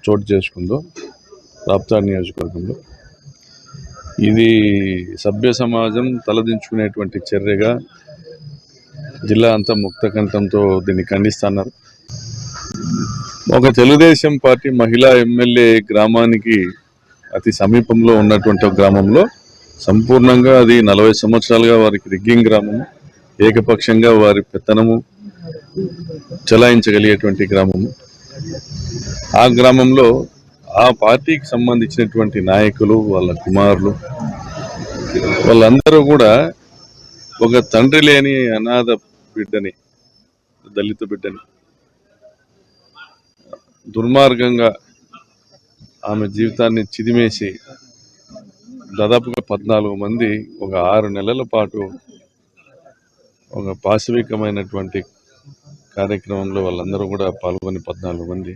చోటు చేసుకుందో రాప్తాడ్ నియోజకవర్గంలో ఇది సభ్య సమాజం తలదించుకునేటువంటి చర్యగా జిల్లా అంతా ముక్తకంఠంతో దీన్ని ఖండిస్తున్నారు. ఒక తెలుగుదేశం పార్టీ మహిళా ఎమ్మెల్యే గ్రామానికి అతి సమీపంలో ఉన్నటువంటి ఒక గ్రామంలో సంపూర్ణంగా అది 40 సంవత్సరాలుగా వారికి రిగ్గింగ్ గ్రామము, ఏకపక్షంగా వారి పెత్తనము చలాయించగలిగేటువంటి గ్రామము. ఆ గ్రామంలో ఆ పార్టీకి సంబంధించినటువంటి నాయకులు, వాళ్ళ కుమారులు, వాళ్ళందరూ కూడా ఒక తండ్రి లేని అనాథ బిడ్డని, దళిత బిడ్డని దుర్మార్గంగా ఆమె జీవితాన్ని చిదిమేసి దాదాపుగా 14 మంది ఒక 6 నెలల పాటు ఒక పాశవికమైనటువంటి కార్యక్రమంలో వాళ్ళందరూ కూడా పాల్గొని 14 మంది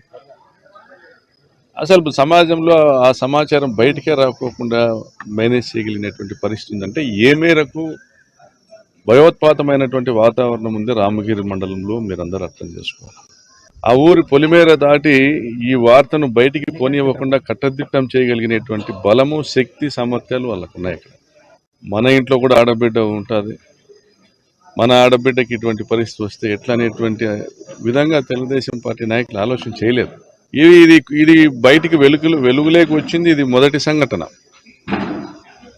అసలు సమాజంలో ఆ సమాచారం బయటికే రాకోకుండా మేనేజ్ చేయగలిగినటువంటి పరిస్థితి ఉందంటే ఏ మేరకు భయోత్పాతమైనటువంటి వాతావరణం ఉంది రామగిరి మండలంలో మీరందరూ అర్థం చేసుకోవాలి. ఆ ఊరి పొలిమేర దాటి ఈ వార్తను బయటికి పోనివ్వకుండా కట్టదిట్టం చేయగలిగినటువంటి బలము, శక్తి, సామర్థ్యాలు వాళ్ళకు ఉన్నాయి. మన ఇంట్లో కూడా ఆడబిడ్డ ఉంటుంది, మన ఆడబిడ్డకి ఇటువంటి పరిస్థితి వస్తే ఎట్లా అనేటువంటి విధంగా తెలుగుదేశం పార్టీ నాయకులు ఆలోచన చేయలేదు. ఇది బయటికి వెలుగులేకి వచ్చింది. ఇది మొదటి సంఘటన.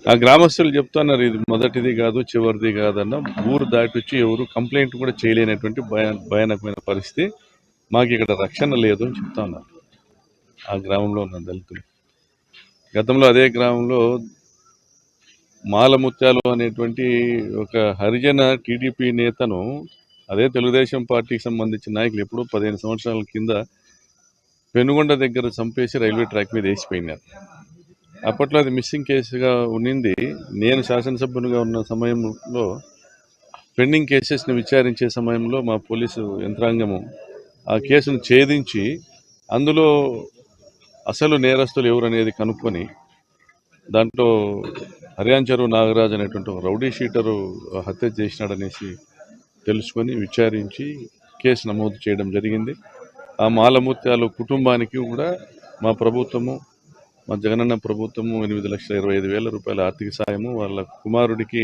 ఆ గ్రామస్తులు చెప్తున్నారు ఇది మొదటిది కాదు, చివరిది కాదన్న. ఊరు దాటి వచ్చి ఎవరు కంప్లైంట్ కూడా చేయలేనటువంటి భయానకమైన పరిస్థితి. మాకు ఇక్కడ రక్షణ లేదు అని చెప్తా ఉన్నారు ఆ గ్రామంలో ఉన్న దళితులు. గతంలో అదే గ్రామంలో మాలముత్యాలు అనేటువంటి ఒక హరిజన టీడీపీ నేతను అదే తెలుగుదేశం పార్టీకి సంబంధించిన నాయకులు ఎప్పుడో 15 సంవత్సరాల కింద పెనుగొండ దగ్గర చంపేసి రైల్వే ట్రాక్ మీద వేసిపోయినారు. అప్పట్లో అది మిస్సింగ్ కేసుగా ఉన్నింది. నేను శాసనసభ్యునిగా ఉన్న సమయంలో పెండింగ్ కేసెస్ని విచారించే సమయంలో మా పోలీసు యంత్రాంగము ఆ కేసును ఛేదించి అందులో అసలు నేరస్తులు ఎవరు అనేది కనుక్కొని దాంట్లో హర్యాంచరు నాగరాజ్ అనేటువంటి ఒక రౌడీ షీటరు హత్య చేసినాడనేసి తెలుసుకొని విచారించి కేసు నమోదు చేయడం జరిగింది. ఆ మాలముత్యాలు కుటుంబానికి కూడా మా ప్రభుత్వము, మా జగనన్న ప్రభుత్వము 8,25,000 రూపాయల ఆర్థిక సాయము, వాళ్ళ కుమారుడికి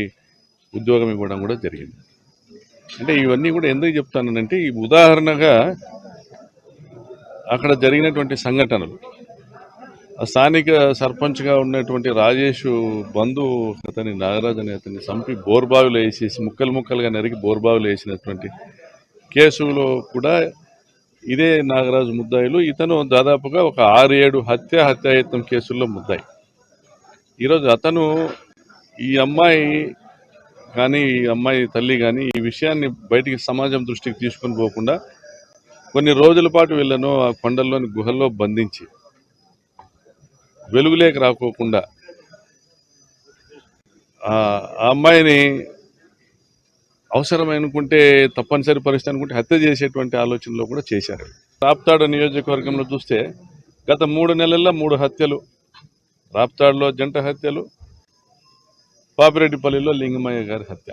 ఉద్యోగం ఇవ్వడం కూడా జరిగింది. అంటే ఇవన్నీ కూడా ఎందుకు చెప్తానంటే ఈ ఉదాహరణగా అక్కడ జరిగినటువంటి సంఘటనలు. స్థానిక సర్పంచ్గా ఉన్నటువంటి రాజేష్ బంధు అతని నాగరాజ్ అనే అతన్ని చంపి బోర్బావిలో వేసేసి ముక్కలుగా నరికి బోర్బావిలో వేసినటువంటి కేసులో కూడా ఇదే నాగరాజు ముద్దాయిలు. ఇతను దాదాపుగా ఒక 6-7 హత్యాయత్నం కేసుల్లో ముద్దాయి. ఈరోజు అతను ఈ అమ్మాయి కానీ ఈ అమ్మాయి తల్లి కానీ ఈ విషయాన్ని బయటికి సమాజం దృష్టికి తీసుకొని పోకుండా కొన్ని రోజుల పాటు వీళ్ళను ఆ కొండల్లోని గుహల్లో బంధించి వెలుగులేక రాకోకుండా ఆ అమ్మాయిని అవసరమనుకుంటే తప్పనిసరి పరిస్థితి అనుకుంటే హత్య చేసేటువంటి ఆలోచనలో కూడా చేశారు. రాప్తాడు నియోజకవర్గంలో చూస్తే గత 3 నెలల్లో 3 హత్యలు, రాప్తాడులో జంట హత్యలు, పాపిరెడ్డిపల్లిలో లింగమయ్య గారి హత్య.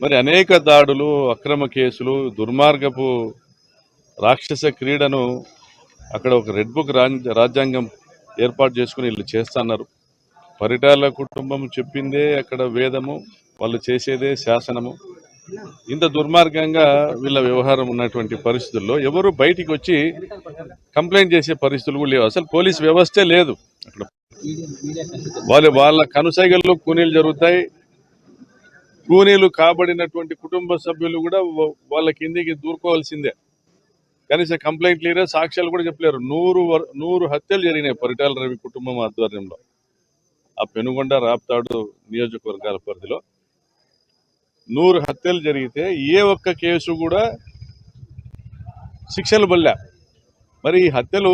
మరి అనేక దాడులు, అక్రమ కేసులు, దుర్మార్గపు రాక్షస క్రీడను అక్కడ ఒక రెడ్ బుక్ రాజ్యాంగం ఏర్పాటు చేసుకుని వీళ్ళు చేస్తున్నారు. పరిటాల కుటుంబం చెప్పిందే అక్కడ వేదము, వాళ్ళు చేసేదే శాసనము. ఇంత దుర్మార్గంగా వీళ్ళ వ్యవహారం ఉన్నటువంటి పరిస్థితుల్లో ఎవరు బయటికి వచ్చి కంప్లైంట్ చేసే పరిస్థితులు కూడా లేవు. అసలు పోలీస్ వ్యవస్థే లేదు అక్కడ. వాళ్ళ కనుసైగల్లో కూనీలు జరుగుతాయి. కూనీలు కాబడినటువంటి కుటుంబ సభ్యులు కూడా వాళ్ళ కిందికి దూరుకోవాల్సిందే. కనీసం కంప్లైంట్ లేరు, సాక్ష్యాలు కూడా చెప్పలేరు. 100 హత్యలు జరిగినాయి పరిటాల రవి కుటుంబం ఆధ్వర్యంలో ఆ పెనుగొండ, రాప్తాడు నియోజకవర్గాల పరిధిలో 100 హత్యలు జరిగితే ఏ ఒక్క కేసు కూడా శిక్షలు పడలే. మరి ఈ హత్యలు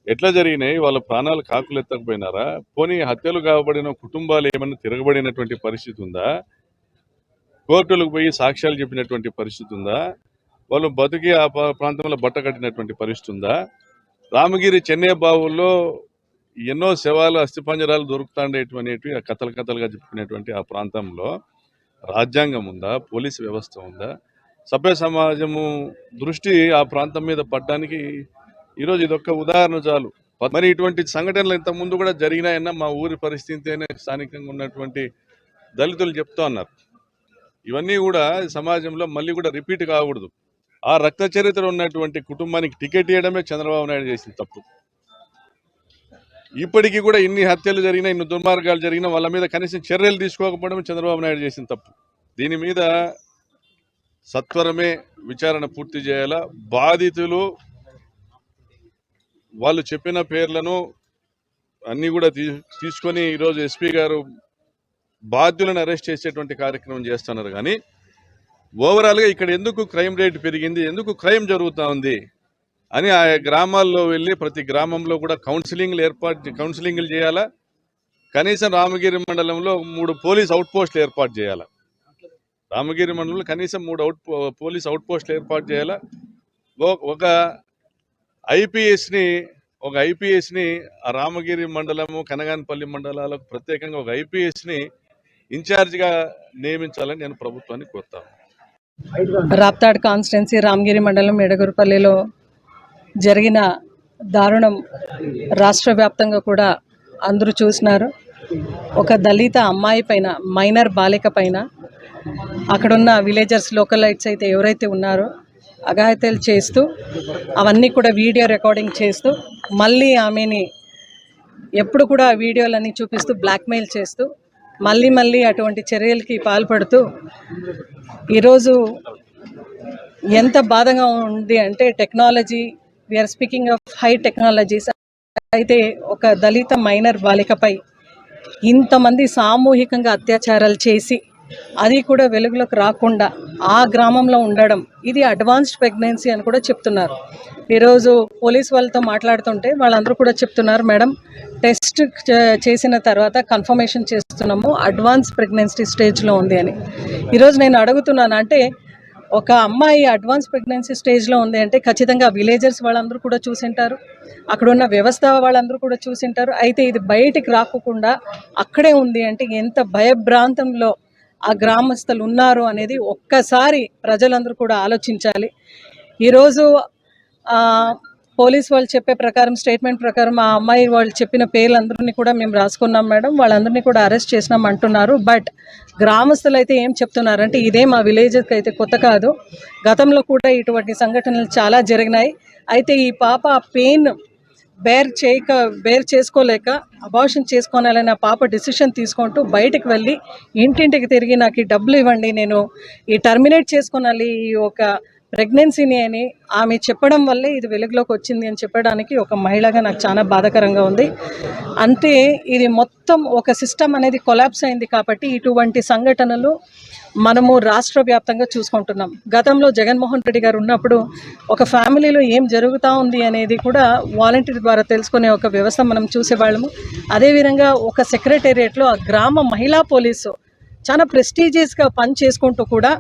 ఎట్లా జరిగినాయి? వాళ్ళ ప్రాణాలు కాకులు ఎత్తకపోయినారా? పోనీ హత్యలు కాబడిన కుటుంబాలు ఏమన్నా తిరగబడినటువంటి పరిస్థితి ఉందా? కోర్టులకు పోయి సాక్ష్యాలు చెప్పినటువంటి పరిస్థితి ఉందా? వాళ్ళు బతికి ఆ ప్రాంతంలో బట్ట కట్టినటువంటి పరిస్థితి ఉందా? రామగిరి చెన్నై బావుల్లో ఎన్నో శవాలు, అస్థిపంజరాలు దొరుకుతాండేటువంటివి కథలుగా చెప్పుకునేటువంటి ఆ ప్రాంతంలో రాజ్యాంగం ఉందా? పోలీసు వ్యవస్థ ఉందా? సభ్య సమాజము దృష్టి ఆ ప్రాంతం మీద పడడానికి ఈరోజు ఇదొక్క ఉదాహరణ చాలు. మరి ఇటువంటి సంఘటనలు ఇంత ముందు కూడా జరిగినాయన్న మా ఊరి పరిస్థితి స్థానికంగా ఉన్నటువంటి దళితులు చెప్తా ఉన్నారు. ఇవన్నీ కూడా సమాజంలో మళ్ళీ కూడా రిపీట్ కాకూడదు. ఆ రక్త చరిత్ర ఉన్నటువంటి కుటుంబానికి టికెట్ ఇవ్వడమే చంద్రబాబు నాయుడు చేసిన తప్పు. ఇప్పటికీ కూడా ఇన్ని హత్యలు జరిగినా, ఇన్ని దుర్మార్గాలు జరిగినా వాళ్ళ మీద కనీసం చర్యలు తీసుకోకపోవడం చంద్రబాబు నాయుడు చేసిన తప్పు. దీని మీద సత్వరమే విచారణ పూర్తి చేయాలా. బాధితులు వాళ్ళు చెప్పిన పేర్లను అన్నీ కూడా తీసుకొని ఈరోజు ఎస్పీ గారు బాధ్యులను అరెస్ట్ చేసేటువంటి కార్యక్రమం చేస్తున్నారు. కానీ ఓవరాల్గా ఇక్కడ ఎందుకు క్రైమ్ రేట్ పెరిగింది, ఎందుకు క్రైమ్ జరుగుతూ ఉంది అని ఆ గ్రామాల్లో వెళ్ళి ప్రతి గ్రామంలో కూడా కౌన్సిలింగ్లు చేయాలా. కనీసం రామగిరి మండలంలో 3 పోలీస్ అవుట్ పోస్టులు ఏర్పాటు చేయాలా. రామగిరి మండలంలో కనీసం 3 పోలీస్ అవుట్ పోస్టులు ఏర్పాటు చేయాలా. ఒక ఐపీఎస్ని ఆ రామగిరి మండలము, కనగానపల్లి మండలాలకు ప్రత్యేకంగా ఒక ఐపీఎస్ని ఇన్ఛార్జిగా నియమించాలని నేను ప్రభుత్వాన్ని కోరుతాను. రాప్తాడ్ కాన్స్టిట్యున్సీ రామగిరి మండలం ఎడగురుపల్లిలో జరిగిన దారుణం రాష్ట్ర వ్యాప్తంగా కూడా అందరూ చూసినారు. ఒక దళిత అమ్మాయి పైన, మైనర్ బాలిక పైన అక్కడున్న విలేజర్స్, లోకలైట్స్ అయితే ఎవరైతే ఉన్నారో అఘాయిత్యాలు చేస్తూ, అవన్నీ కూడా వీడియో రికార్డింగ్ చేస్తూ, మళ్ళీ ఆమెని ఎప్పుడు కూడా వీడియోలన్నీ చూపిస్తూ బ్లాక్మెయిల్ చేస్తూ మళ్ళీ అటువంటి చర్యలకి పాల్పడుతూ ఈరోజు ఎంత బాధగా ఉంది అంటే, technology, we are speaking of high technologies, అయితే ఒక దళిత మైనర్ బాలికపై ఇంతమంది సామూహికంగా అత్యాచారాలు చేసి అది కూడా వెలుగులోకి రాకుండా ఆ గ్రామంలో ఉండడం, ఇది అడ్వాన్స్డ్ ప్రెగ్నెన్సీ అని కూడా చెప్తున్నారు. ఈరోజు పోలీస్ వాళ్ళతో మాట్లాడుతుంటే వాళ్ళందరూ కూడా చెప్తున్నారు, మేడం టెస్ట్ చేసిన తర్వాత కన్ఫర్మేషన్ చేస్తున్నాము, అడ్వాన్స్ ప్రెగ్నెన్సీ స్టేజ్లో ఉంది అని. ఈరోజు నేను అడుగుతున్నాను, అంటే ఒక అమ్మాయి అడ్వాన్స్ ప్రెగ్నెన్సీ స్టేజ్లో ఉంది అంటే ఖచ్చితంగా విలేజర్స్ వాళ్ళందరూ కూడా చూసింటారు, అక్కడున్న వ్యవస్థ వాళ్ళందరూ కూడా చూసింటారు. అయితే ఇది బయటికి రాకుండా అక్కడే ఉంది అంటే ఎంత భయభ్రాంతంలో ఆ గ్రామస్తులు ఉన్నారు అనేది ఒక్కసారి ప్రజలందరూ కూడా ఆలోచించాలి. ఈరోజు పోలీస్ వాళ్ళు చెప్పే ప్రకారం, స్టేట్మెంట్ ప్రకారం ఆ అమ్మాయి వాళ్ళు చెప్పిన పేర్లందరినీ కూడా మేము రాసుకున్నాం మేడం, వాళ్ళందరినీ కూడా అరెస్ట్ చేసినాం అంటున్నారు. బట్ గ్రామస్తులు అయితే ఏం చెప్తున్నారంటే, ఇదే మా విలేజ్కి అయితే కొత్త కాదు, గతంలో కూడా ఇటువంటి సంఘటనలు చాలా జరిగినాయి. అయితే ఈ పాప పెయిన్ బేర్ చేసుకోలేక అబార్షన్ చేసుకోవాలని ఆ పాప డిసిషన్ తీసుకుంటూ బయటకు వెళ్ళి ఇంటింటికి తిరిగి నాకు ఈ డబ్బులు ఇవ్వండి, నేను ఈ టర్మినేట్ చేసుకోవాలి ఈ ఒక ప్రెగ్నెన్సీని అని ఆమె చెప్పడం వల్లే ఇది వెలుగులోకి వచ్చింది అని చెప్పడానికి ఒక మహిళగా నాకు చాలా బాధాకరంగా ఉంది. అంటే ఇది మొత్తం ఒక సిస్టమ్ అనేది కొలాప్స్ అయింది. కాబట్టి ఇటువంటి సంఘటనలు మనము రాష్ట్ర వ్యాప్తంగా చూసుకుంటున్నాం. గతంలో జగన్మోహన్ రెడ్డి గారు ఉన్నప్పుడు ఒక ఫ్యామిలీలో ఏం జరుగుతూ ఉంది అనేది కూడా వాలంటీర్ ద్వారా తెలుసుకునే ఒక వ్యవస్థ మనం చూసేవాళ్ళము. అదేవిధంగా ఒక సెక్రటేరియట్లో ఆ గ్రామ మహిళా పోలీసు చాలా ప్రెస్టీజియస్గా పని చేసుకుంటూ కూడా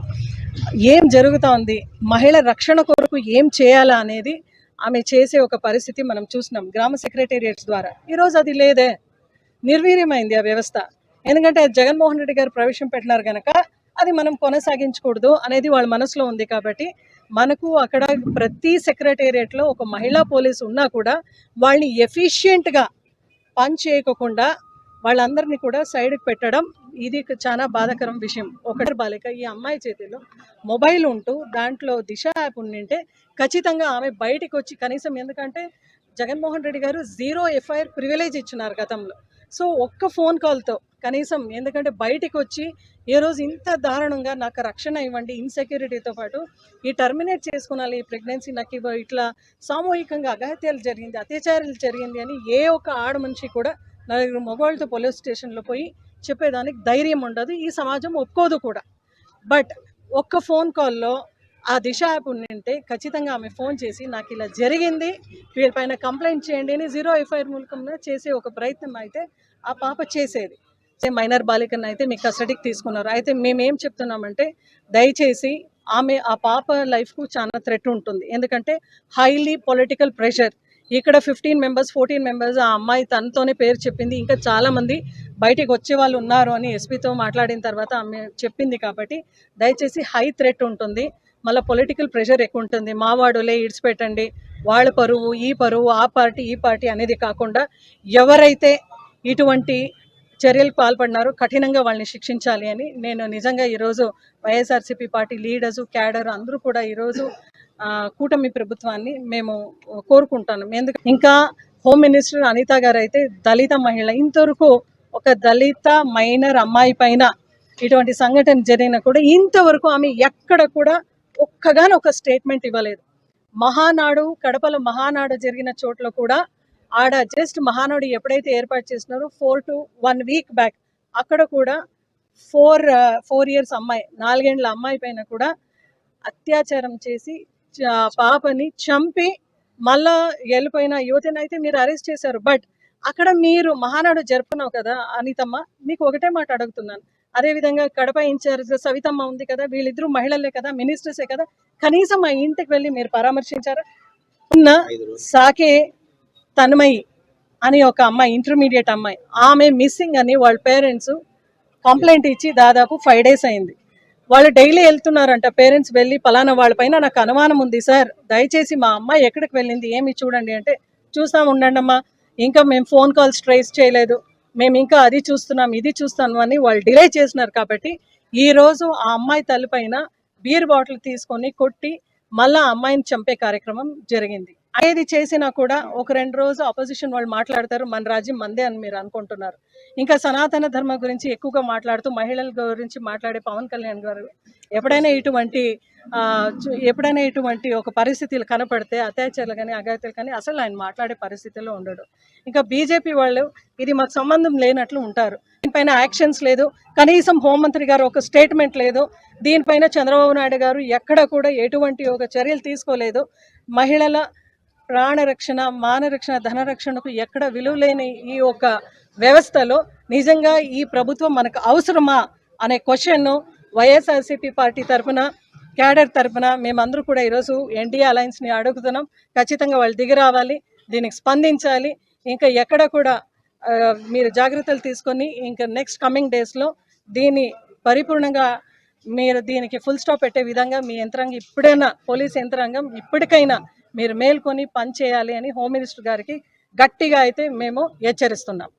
ఏం జరుగుతూ ఉంది, మహిళ రక్షణ కొరకు ఏం చేయాలా అనేది ఆమె చేసే ఒక పరిస్థితి మనం చూసినాం గ్రామ సెక్రటేరియట్స్ ద్వారా. ఈరోజు అది లేదే, నిర్వీర్యమైంది ఆ వ్యవస్థ. ఎందుకంటే జగన్మోహన్ రెడ్డి గారు ప్రవేశం పెట్టినారు కనుక అది మనం కొనసాగించకూడదు అనేది వాళ్ళ మనసులో ఉంది. కాబట్టి మనకు అక్కడ ప్రతి సెక్రటేరియట్లో ఒక మహిళా పోలీసు ఉన్నా కూడా వాళ్ళని ఎఫిషియెంట్గా పని చేయకుండా వాళ్ళందరినీ కూడా సైడ్కి పెట్టడం, ఇది చాలా బాధాకరం విషయం. ఒకటి బాలిక, ఈ అమ్మాయి చేతిలో మొబైల్ ఉంటూ దాంట్లో దిశ యాప్ ఉండింటే ఖచ్చితంగా ఆమె బయటకు వచ్చి కనీసం, ఎందుకంటే జగన్మోహన్ రెడ్డి గారు 0 ఎఫ్ఐఆర్ ప్రివిలేజ్ ఇచ్చినారు గతంలో. సో ఒక్క ఫోన్ కాల్తో కనీసం, ఎందుకంటే బయటకు వచ్చి ఏ రోజు ఇంత దారుణంగా నాకు రక్షణ ఇవ్వండి, ఇన్సెక్యూరిటీతో పాటు ఈ టర్మినేట్ చేసుకున్నాలి ఈ ప్రెగ్నెన్సీ, నాకు ఇట్లా సామూహికంగా అఘాయిత్యాలు జరిగింది, అత్యాచారాలు జరిగింది అని ఏ ఒక్క ఆడ మనిషి కూడా 4 మొబైల్తో పోలీస్ స్టేషన్లో పోయి చెప్పేదానికి ధైర్యం ఉండదు, ఈ సమాజం ఒప్పుకోదు కూడా. బట్ ఒక్క ఫోన్ కాల్లో ఆ దిశ యాప్ ఉంటే ఖచ్చితంగా ఆమె ఫోన్ చేసి నాకు ఇలా జరిగింది, వీళ్ళపైన కంప్లైంట్ చేయండి అని 0 ఎఫ్ఐఆర్ మూలకంగా చేసే ఒక ప్రయత్నం అయితే ఆ పాప చేసేది. మైనర్ బాలికను అయితే మీ కస్టడీకి తీసుకున్నారు. అయితే మేమేం చెప్తున్నామంటే, దయచేసి ఆ పాప లైఫ్కు చాలా థ్రెట్ ఉంటుంది. ఎందుకంటే హైలీ పొలిటికల్ ప్రెషర్, ఇక్కడ 15 మెంబర్స్ 14 మెంబర్స్ ఆ అమ్మాయి తనతోనే పేరు చెప్పింది, ఇంకా చాలామంది బయటికి వచ్చే వాళ్ళు ఉన్నారు అని ఎస్పీతో మాట్లాడిన తర్వాత ఆమె చెప్పింది. కాబట్టి దయచేసి హై థ్రెట్ ఉంటుంది, మళ్ళీ పొలిటికల్ ప్రెషర్ ఎక్కువ ఉంటుంది. మావాడులే ఇడిచిపెట్టండి, వాళ్ళ పరువు ఈ పరువు ఆ పార్టీ ఈ పార్టీ అనేది కాకుండా ఎవరైతే ఇటువంటి చర్యలకు పాల్పడినారో కఠినంగా వాళ్ళని శిక్షించాలి అని నేను నిజంగా ఈరోజు వైఎస్ఆర్సీపీ పార్టీ లీడర్స్ క్యాడర్ అందరూ కూడా ఈరోజు కూటమి ప్రభుత్వాన్ని మేము కోరుకుంటాను. ఎందుకు ఇంకా హోమ్ మినిస్టర్ అనిత గారు అయితే దళిత మహిళ, ఇంతవరకు ఒక దళిత మైనర్ అమ్మాయి పైన ఇటువంటి సంఘటన జరిగినా కూడా ఇంతవరకు ఆమె ఎక్కడ కూడా ఒక్క స్టేట్మెంట్ ఇవ్వలేదు. మహానాడు కడపలో మహానాడు జరిగిన చోట్ల కూడా ఆడ జస్ట్ మహానాడు ఎప్పుడైతే ఏర్పాటు చేసినారో 4 to 1 week బ్యాక్ అక్కడ కూడా 4 years అమ్మాయి 4 ఏళ్ల అమ్మాయి పైన కూడా అత్యాచారం చేసి పాపని చంపి మళ్ళా వెళ్ళిపోయిన యువతిని అయితే మీరు అరెస్ట్ చేశారు. బట్ అక్కడ మీరు మహానాడు జరుపుకున్నావు కదా అనితమ్మ, మీకు ఒకటే మాట అడుగుతున్నాను. అదేవిధంగా కడప ఇన్ఛార్జ్ సవితమ్మ ఉంది కదా, వీళ్ళిద్దరూ మహిళలే కదా, మినిస్టర్సే కదా, కనీసం ఆ ఇంటికి వెళ్ళి మీరు పరామర్శించారా? ఉన్న సాకే తన్మయి అని ఒక అమ్మాయి, ఇంటర్మీడియట్ అమ్మాయి, ఆమె మిస్సింగ్ అని వాళ్ళ పేరెంట్స్ కంప్లైంట్ ఇచ్చి దాదాపు 5 days అయింది. వాళ్ళు డైలీ వెళ్తున్నారంట, పేరెంట్స్ వెళ్ళి పలానా వాళ్ళపైన నాకు అనుమానం ఉంది సార్, దయచేసి మా అమ్మాయి ఎక్కడికి వెళ్ళింది ఏమి చూడండి అంటే, చూస్తాం ఉండండి అమ్మా, ఇంకా మేము ఫోన్ కాల్స్ ట్రేస్ చేయలేదు, మేము ఇంకా అది చూస్తున్నాం ఇది చూస్తాను అని వాళ్ళు డిలే చేసినారు. కాబట్టి ఈరోజు ఆ అమ్మాయి తల్లిపైన బీర్ బాటిల్ తీసుకొని కొట్టి మళ్ళా అమ్మాయిని చంపే కార్యక్రమం జరిగింది. ఏది చేసినా కూడా ఒక 2 రోజు అపోజిషన్ వాళ్ళు మాట్లాడతారు, మన రాజ్యం మందే అని మీరు అనుకుంటున్నారు. ఇంకా సనాతన ధర్మం గురించి ఎక్కువగా మాట్లాడుతూ మహిళల గురించి మాట్లాడే పవన్ కళ్యాణ్ గారు ఎప్పుడైనా ఇటువంటి ఒక పరిస్థితులు కనపడితే అత్యాచారాలు కానీ అఘాయిత్యాలు కానీ అసలు ఆయన మాట్లాడే పరిస్థితిలో ఉండడు. ఇంకా బీజేపీ వాళ్ళు ఇది మాకు సంబంధం లేనట్లు ఉంటారు. దీనిపైన యాక్షన్స్ లేదు, కనీసం హోంమంత్రి గారు ఒక స్టేట్మెంట్ లేదు, దీనిపైన చంద్రబాబు నాయుడు గారు ఎక్కడ కూడా ఎటువంటి ఒక చర్యలు తీసుకోలేదు. మహిళల ప్రాణరక్షణ, మానరక్షణ, ధనరక్షణకు ఎక్కడ విలువ లేని ఈ ఒక వ్యవస్థలో నిజంగా ఈ ప్రభుత్వం మనకు అవసరమా అనే క్వశ్చన్ను వైఎస్ఆర్సీపీ పార్టీ తరఫున, క్యాడర్ తరఫున మేమందరూ కూడా ఈరోజు ఎన్డీఏ అలయన్స్ని అడుగుతున్నాం. ఖచ్చితంగా వాళ్ళు దిగి రావాలి, దీనికి స్పందించాలి. ఇంకా ఎక్కడ కూడా మీరు జాగ్రత్తలు తీసుకొని ఇంకా నెక్స్ట్ కమింగ్ డేస్లో దీన్ని పరిపూర్ణంగా మీరు దీనికి ఫుల్ స్టాప్ పెట్టే విధంగా మీ యంత్రాంగం ఇప్పుడైనా, పోలీస్ యంత్రాంగం ఇప్పటికైనా మీరు మేల్కొని పని చేయాలి అని హోమ్ మినిస్టర్ గారికి గట్టిగా అయితే మేము హెచ్చరిస్తున్నాం.